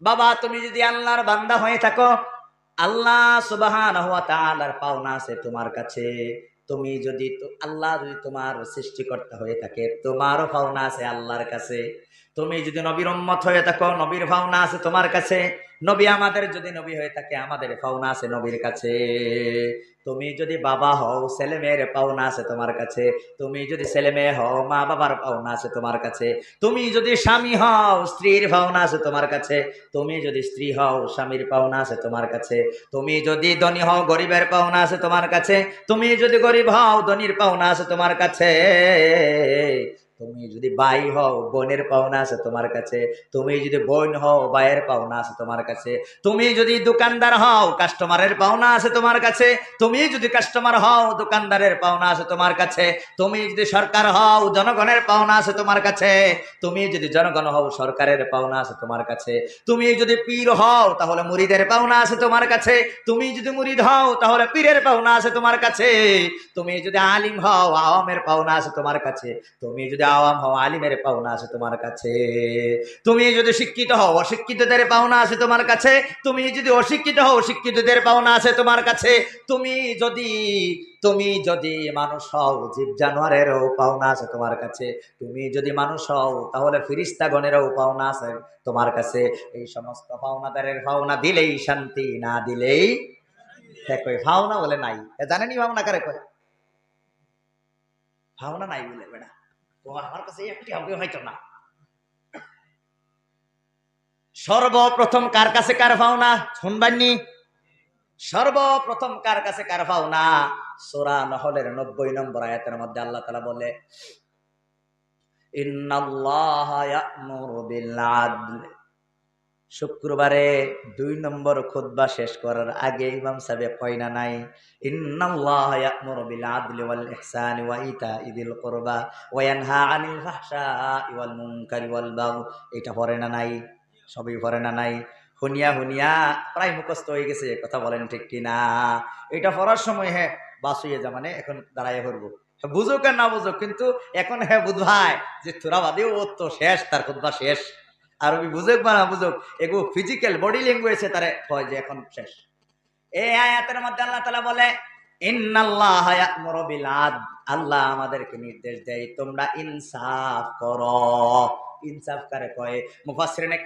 বাবা তুমি যদি আল্লাহর বান্দা হয়ে থাকো, আল্লাহ সুবহানাহু ওয়া তাআলার পাওনা আছে তোমার কাছে। তুমি যদি আল্লাহ যদি তোমার সৃষ্টিকর্তা হয়ে থাকে, তোমারও পাওনা আছে আল্লাহর কাছে। তুমি যদি নবীর উম্মত হয়ে থাকো, নবীর পাওনা আছে তোমার কাছে। নবী আমাদের যদি নবী হয়ে থাকে, আমাদের পাওনা আছে নবীর কাছে। তুমি যদি বাবা হও, ছেলে মেয়ের পাওনা আছে তোমার কাছে। তুমি যদি ছেলে মেয়ে হও, মা বাবার পাওনা আছে তোমার কাছে। তুমি যদি স্বামী হও, স্ত্রীর পাওনা আছে তোমার কাছে। তুমি যদি স্ত্রী হও, স্বামীর পাওনা আছে তোমার কাছে। তুমি যদি ধনী হও, গরিবের পাওনা আছে তোমার কাছে। তুমি যদি গরিব হও, ধনীর পাওনা আছে তোমার কাছে। তুমি যদি ভাই হও, বোনের পাওনা আছে তোমার কাছে। তুমি যদি বোন হও, ভাইয়ের পাওনা আছে তোমার কাছে। তুমি যদি দোকানদার হও, কাস্টমারের পাওনা আছে তোমার কাছে। তুমি যদি কাস্টমার হও, দোকানদারের পাওনা আছে তোমার কাছে। তুমি যদি সরকার হও, জনগণের পাওনা আছে তোমার কাছে। তুমি যদি জনগণ হও, সরকারের পাওনা আছে তোমার কাছে। তুমি যদি পীর হও, তাহলে মুরিদের পাওনা আছে তোমার কাছে। তুমি যদি মুরিদ হও, তাহলে পীরের পাওনা আছে তোমার কাছে। তুমি যদি আলিম হও, আওয়ামের পাওনা আছে তোমার কাছে। তুমি যদি আওয়াম হও, আলিমের পাওনা আছে তোমার কাছে। তুমি যদি শিক্ষিত হও, অশিক্ষিতদের পাওনা আছে তোমার কাছে। তুমি যদি অশিক্ষিত হও, শিক্ষিতদের পাওনা আছে তোমার কাছে। তুমি যদি তুমি যদি মানুষ হও, জীব জানোয়ারেরও পাওনা আছে তোমার কাছে। তুমি যদি মানুষ হও, তাহলে ফিরিস্তাগণেরও পাওনা আছে তোমার কাছে। এই সমস্ত পাওনাদারের পাওনা দিলেই শান্তি, না দিলেই কই ভাওনা বলে নাই। জানেনি ভাওনা কারে কয়? ভাওনা নাই বলে বেড়া তোমার আমার কাছে একটি হবে হয়তো না। সর্বপ্রথম কার কাছে কার পাওনা শুনবাননি? সর্বপ্রথম কার কাছে কার পাওনা? সূরা নহলের 90 নম্বর আয়াতের মধ্যে আল্লাহ তাআলা বলে, ইন্নাল্লাহা ইয়া'মুরু বিল আদল। শুক্রবারে 2 নম্বর খুতবা শেষ করার আগে ইমাম সাহেব কয় না নাই, ইন্নাল্লাহা ইয়া'মুরু বিল আদলি ওয়াল ইহসানি ওয়া ইতা'i যিল কুরবা ওয়া ইয়ানহা আনিল ফাহশাই ওয়াল মুনকারি ওয়াল বাগই। এটা পড়ে না নাই? সবই পড়ে না নাই? হুনিয়া হুনিয়া প্রায় মুখস্থ হয়ে গেছে, কথা বলেন ঠিক কিনা? এটা পড়ার সময় হ্যাঁ বাস হয়ে যা, মানে এখন দাঁড়াইয়া পড়বো, বুঝুক আর না বুঝুক, কিন্তু এখন হ্যাঁ বুঝায় যে তোরা বাদেও ও তো শেষ, তার খুতবা শেষ। আরবি বুঝুক বা না বুঝুক, এগু ফিজিক্যাল বডি ল্যাঙ্গুয়েজে তারা হয় যে এখন শেষ। এই আয়াতের মধ্যে আল্লাহ তাআলা বলে, ইন্নাল্লাহা ইয়া'মুরু বিল আদল। আল্লাহ আমাদেরকে নির্দেশ দেয় তোমরা ইনসাফ করো। ইনসাফ কারে কয়? মুফাসসিরিনে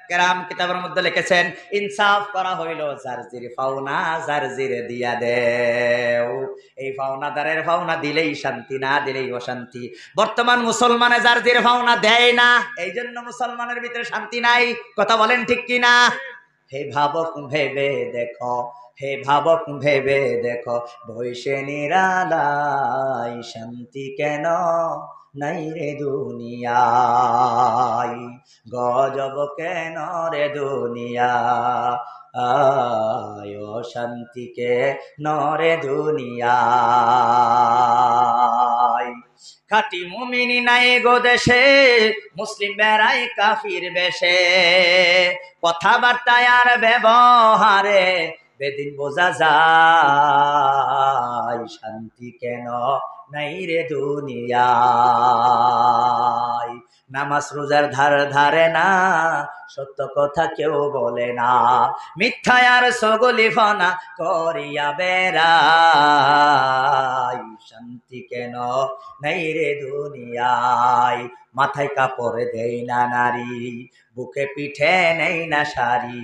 কেরাম কিতাবের মধ্যে লিখেছেন, ইনসাফ করা হইল যার জির পাওনা যার জিরে দিয়া দেও। এই পাওনাদারের পাওনা দিলেই শান্তি, না দিলেই অশান্তি। বর্তমান মুসলমানে যার জির পাওনা দেয় না, এই জন্য মুসলমানের ভিতরে শান্তি নাই, কথা বলেন ঠিক কিনা? হে ভাবক ভেবে দেখো, হে ভাবক ভেবে দেখো, বৈশে নিরালাই শান্তি কেন নাই রে দুনিয়ায়, গজব কেন রে দুনিয়া আয়, শান্তিকে নরে দুনিয়ায়। খাঁটি মুমিনি নাই গো দেশে, মুসলিম বেড়াই কাফির বেশে, কথাবার্তায় আর ব্যবহারে বেদিন বোঝা যায়, শান্তি কেন নাই রে দুনিয়ায়। নামাজ রোজার ধার ধারে না, সত্য কথা কেউ বলে না, মিথ্যায় আর সগলি ফনা করিয়া বেড়ায়, শান্তি কেন নাই রে দুনিয়ায়। মাথায় কাপড় দেই না নারী, বুকে পিঠে নেই না শাড়ি,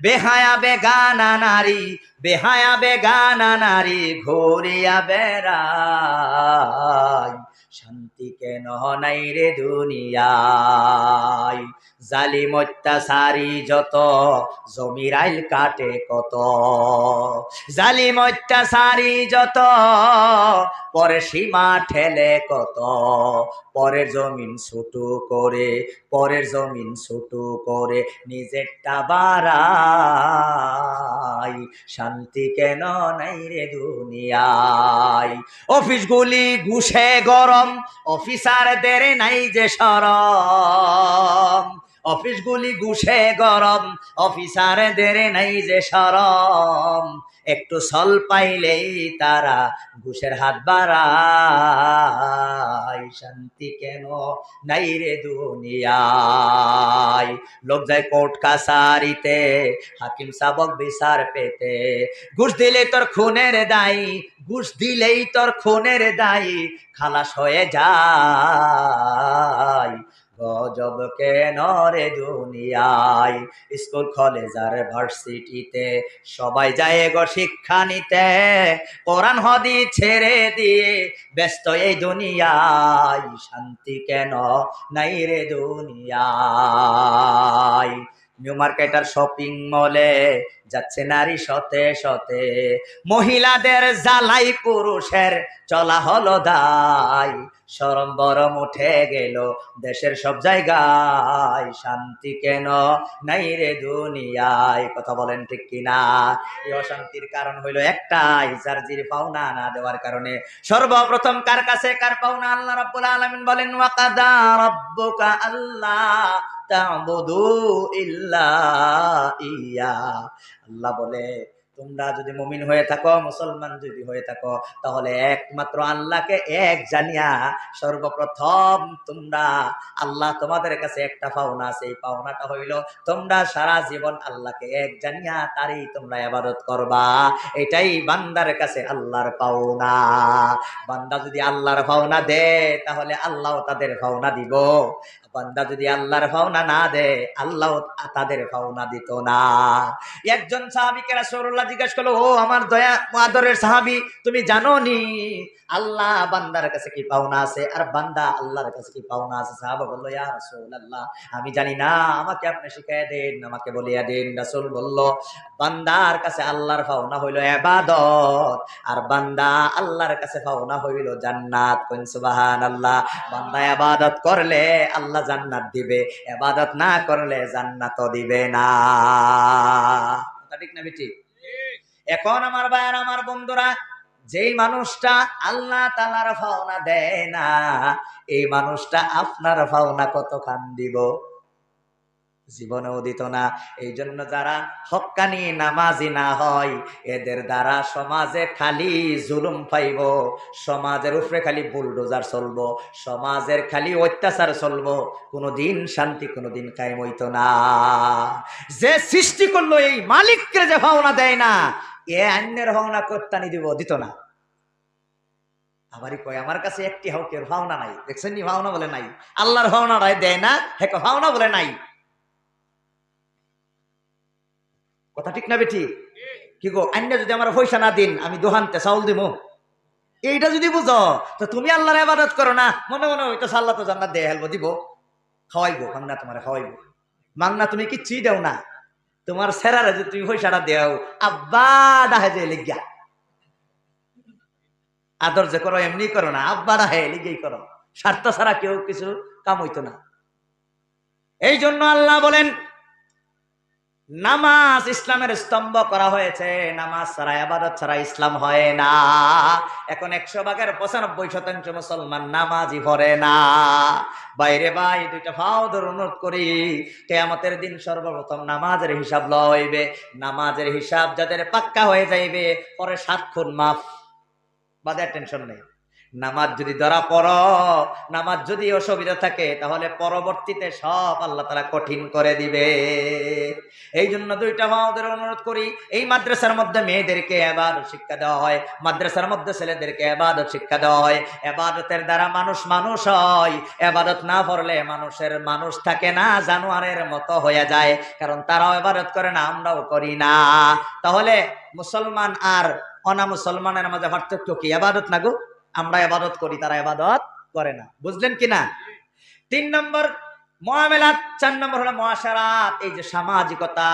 বেহায়া বেগানা নারী, বেহায়া বেগানা নারী ঘুরিয়া বেড়ায়, শান্তি কেন নাই রে দুনিয়ায়। জালিম অত্যাচারী যত, জমির আইল কাটে কত, জালিম অত্যাচারী যত, পরে সীমা ঠেলে কত, পরের জমিন ছোটো করে, পরের জমিন ছোটো করে নিজেরটা বাড়াই, শান্তি কেন নাই রে দুনিয়ায়। অফিসগুলি ঘুষে গরম, অফিসারদের নাই যে শরম, অফিসগুলি ঘুষে গরম, অফিসারদের নাই যে শরম, একটু সল পাইলেই তারা ঘুষের হাত বাড়ায়। শান্তি কেন নাই রে দুনিয়ায়, লোক যায় কোর্ট কাছারিতে হাকিম সাবক বিচার পেতে, ঘুষ দিলে তোর খুনের দায়ী, ঘুষ দিলেই তোর খুনের দায়ী খালাস হয়ে যায়। গজব কেন রে দুনিয়ায়, স্কুল কলেজ আর ভার্সিটিতে সবাই যায় গো শিক্ষা নিতে, কোরআন হাদিস ছেড়ে দিয়ে ব্যস্ত এই দুনিয়ায়। শান্তি কেন নাই রে দুনিয়ায়, নিউ মার্কেট আর শপিং মলে যাচ্ছে নারী শতে শতে, মহিলাদের জ্বালাই পুরুষের চলা হলো দায়, শরম বরম উঠে গেল দেশের সব জায়গায়। শান্তি কেন নাই রে দুনিয়ায়, কথা বলেন ঠিক কিনা? এই অশান্তির কারণ হইল একটাই, যার জির পাওনা না দেওয়ার কারণে। সর্বপ্রথম কার কাছে কার পাওনা? আল্লাহ রাব্বুল আলামিন বলেন ওয়া কাদা রাব্বুকা আল্লাহ তা'বুদু ইল্লা ইয়া। আল্লাহ বলে তোমরা যদি মুমিন হয়ে থাকো, মুসলমান যদি হয়ে থাকো, তাহলে একমাত্র আল্লাহকে এক জানিয়া সর্বপ্রথম তোমরা, আল্লাহ তোমাদের কাছে একটা পাওনা আছে, এই পাওনাটা হইল তোমরা সারা জীবন আল্লাহকে এক জানিয়া তারই তোমরা ইবাদত করবা। এটাই বান্দার কাছে আল্লাহর পাওনা। বান্দা যদি আল্লাহর পাওনা দেয় তাহলে আল্লাহ তাদের পাওনা দিব, বান্দা যদি আল্লাহর পাওনা না দেয় আল্লাহ তাদের পাওনা দিত না। একজন সাহাবীকে রাসূলুল্লাহ জিজ্ঞাসা করলো, ও আমার দয়া আদরের সাহাবী, তুমি জানো নি আল্লাহ বান্দার কাছে কি পাওনা আছে আর বান্দা আল্লাহর কাছে কি পাওনা আছে? সাহাবা বলল, ইয়া রাসূলুল্লাহ আমি জানি না, আমাকে আপনি শিখাইয়া দেন, আমাকে বলিয়া দেন। রাসূল বলল, বান্দার কাছে আল্লাহর পাওনা হইল ইবাদত, আর বান্দা আল্লাহর কাছে পাওনা হইল জান্নাত। কোন সুবহানাল্লাহ। বান্দা ইবাদত করলে আল্লাহ জান্নাত দিবে, ইবাদত না করলে জান্নাতও দিবে না। ঠিক না বেটি? এখন আমার ভাইয়ার, আমার বন্ধুরা, যেই মানুষটা আল্লাহ তাআলার পাওনা দেয় না, এই মানুষটা আপনার পাওনা কত খান দিব? জীবনেও দিত না। এই জন্য যারা হক্কানি নামাজি না হয়, এদের দ্বারা সমাজে খালি জুলুম পাইব, সমাজের উপরে খালি বুলডোজার চলবো, সমাজের খালি অত্যাচার চলবো, কোনোদিন শান্তি কোনোদিন কায়েম হইতো না। যে সৃষ্টি করলো এই মালিককে যে পাওনা দেয় না, এ অন্যের পাওনা করতানি দিব, দিত না। আবারই কয় আমার কাছে একটি হকের পাওনা নাই। দেখছেন নি, পাওনা বলে নাই, আল্লাহর পাওনা দেয় না, হেক পাওনা বলে নাই। কথা ঠিক না বেটি? কি গো, আন্যা যদি আমার পয়সা না দিন, আমি দোহানতে চাউল দিব, এইটা যদি বুঝো তো তুমি আল্লাহর ইবাদত করো না, মনে মনে হইতো আল্লাহ তো জান্নাত দিয়ে হেলবো, দিব, খাওয়াইবো, মাংনা তোমার খাওয়াইবো। মাংনা তুমি কিচ্ছুই দেও না, তোমার সেরারে যে তুমি পয়সাটা দেও, আব্বা ডাহে যে লিগা, আদর যে করো এমনি করো না, আব্বা ডাহে লিগেই করো, স্বার্থ ছাড়া কেউ কিছু কাম হইতো না। এই জন্য আল্লাহ বলেন নামাজ ইসলামের স্তম্ভ করা হয়েছে, নামাজ ছাড়া, ইবাদত ছাড়া ইসলাম হয় না। এখন 100% মুসলমান নামাজই পড়ে না। বাইরে ভাই, দুইটা পাও ধরে অনুরোধ করি, কিয়ামতের দিন সর্বপ্রথম নামাজের হিসাব লওয়া হইবে। নামাজের হিসাব যাদের পাক্কা হয়ে যাইবে, পরে 7 খুন মাফ, বাদে টেনশন নেই। নামাজ যদি ধরা পড়ো, নামাজ যদি অসুবিধা থাকে, তাহলে পরবর্তীতে সব আল্লাহ তাআলা কঠিন করে দিবে। এই জন্য দুইটা মাওদের অনুরোধ করি, এই মাদ্রাসার মধ্যে মেয়েদেরকে ইবাদত শিক্ষা দেওয়া হয়, মাদ্রাসার মধ্যে ছেলেদেরকে ইবাদত শিক্ষা দেওয়া হয়। ইবাদতের দ্বারা মানুষ মানুষ হয়, ইবাদত না পড়লে মানুষের মানুষ থাকে না, জানোয়ারের মতো হয়ে যায়। কারণ তারাও ইবাদত করে না, আমরাও করি না। তাহলে মুসলমান আর অনা মুসলমানের মাঝে পার্থক্য কি? ইবাদত না গো, আমরা ইবাদত করি, তারা ইবাদত করে না। বুঝলেন কিনা? 3 নম্বর মুআমালাত, 4 নম্বর হলো মুআশারাত। এই যে সামাজিকতা,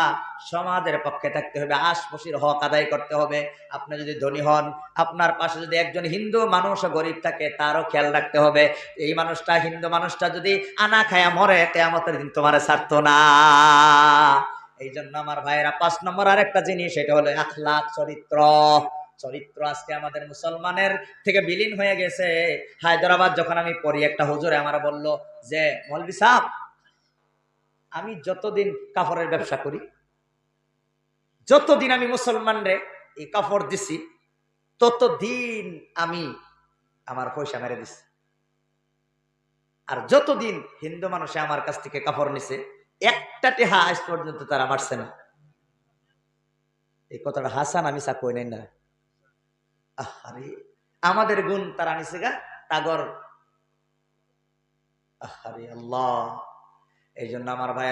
সমাজের পক্ষে থাকতে হবে, আশপাশের হক আদায় করতে হবে। আপনি যদি ধনী হন, আপনার পাশে যদি একজন হিন্দু মানুষ গরিব থাকে, তারও খেয়াল রাখতে হবে। এই মানুষটা, হিন্দু মানুষটা যদি আনা খায়া মরে, কিয়ামতের দিন তোমারে ছাড়তো না। এই জন্য আমার ভাইয়েরা, 5 নম্বর আরেকটা জিনিস, সেটা হলো আখলাক, চরিত্র। চরিত্র আজকে আমাদের মুসলমানের থেকে বিলীন হয়ে গেছে। হায়দ্রাবাদ যখন আমি পড়ি, একটা হুজুরে আমার বলল যে, মৌলভী সাহেব, আমি যতদিন কাপড়ের ব্যবসা করি, যতদিন আমি মুসলমানরে এই কাপড় দিছি, ততদিন আমি আমার পয়সা মেরে দিছি। আর যতদিন হিন্দু মানুষে আমার কাছ থেকে কাপড় নিছে, একটা টেহা আজ পর্যন্ত তারা মারছে না। এই কথাটা হাসান আমি চা কই নাই না। আরে আমাদের গুণ তারা নিছে গা তাগর। আরে আল্লাহ, এই জন্য আমার ভাই